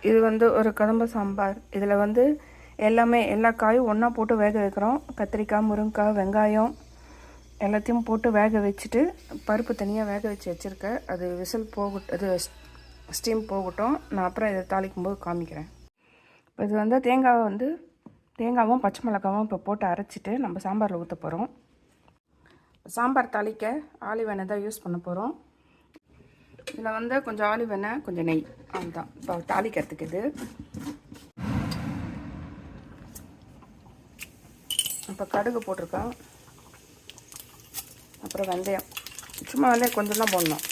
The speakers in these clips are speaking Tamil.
இது வந்து ஒரு கதம்ப சாம்பார். இதில் வந்து எல்லாமே எல்லா காயும் ஒன்றா போட்டு வேக வைக்கிறோம். கத்திரிக்காய், முருங்கைக்காய், வெங்காயம் எல்லாத்தையும் போட்டு வேக வச்சுட்டு பருப்பு தனியாக வேக வச்சுருக்கேன். அது விசில் போகட்டும், அது ஸ்டீம் போகட்டும். நான் அப்புறம் இதை தாளிக்கும் போது காமிக்கிறேன். இப்போ இது வந்து தேங்காவும் பச்சை மிளகாவும் இப்போ போட்டு அரைச்சிட்டு நம்ம சாம்பாரில் ஊற்ற போகிறோம். சாம்பார் தாளிக்க ஆலிவ் எண்ணெய் தான் யூஸ் பண்ண போகிறோம். இதில் வந்து கொஞ்சம் ஆலிவ் எண்ணெய், கொஞ்சம் நெய், அதுதான் இப்போ தாளிக்கிறதுக்கு. இது இப்போ கடுகு போட்டிருக்கோம். அப்புறம் வெந்தயம், சும்மா வெந்தயம் கொஞ்சம் தான் போடணும்.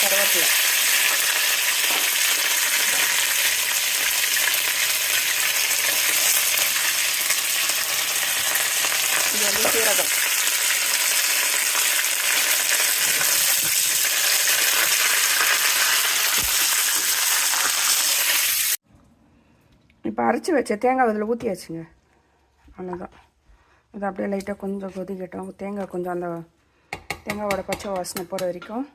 கருவேப்பிலை, இது வந்து சீரகம், இப்போ அரைச்சி வச்ச தேங்காய் இதில் ஊற்றியாச்சுங்க. அவ்வளோதான். இது அப்படியே லைட்டாக கொஞ்சம் கொதிக்கட்டும். தேங்காய் கொஞ்சம் அந்த தேங்காயோட பச்சை வாசனை போகிற வரைக்கும்.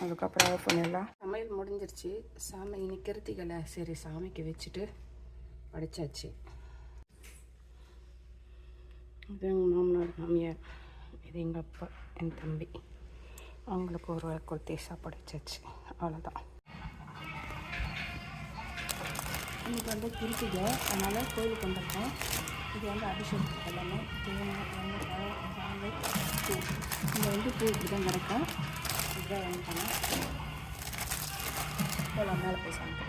அதுக்கப்புறம் ஆஃப் பண்ணிடலாம். சமையல் முடிஞ்சிருச்சு. சாமி இன்னைக்கு கிருத்திகளை சரி சாமிக்கு வச்சுட்டு படைச்சாச்சு. இது எங்கள் மாமனார் மாமியார், இது எங்கள் அப்பா, என் தம்பி, அவங்களுக்கு ஒரு கொளுத்தி சாப்பாடு வச்சாச்சு. அவ்வளோதான். இன்றைக்கி வந்து கிருத்திகை, அதனால் கோயிலுக்கு வந்திருக்கோம். இது வந்து அபிஷேகத்துக்கு எல்லாமே தேங்காய், எண்ணெய், சாலை, பூ. இங்கே வந்து பூ இப்படி தான் கிடைக்கும். இதுதான் வாங்கிட்டாங்க. போகலாம், மேலே போய் சாப்பிட்டு.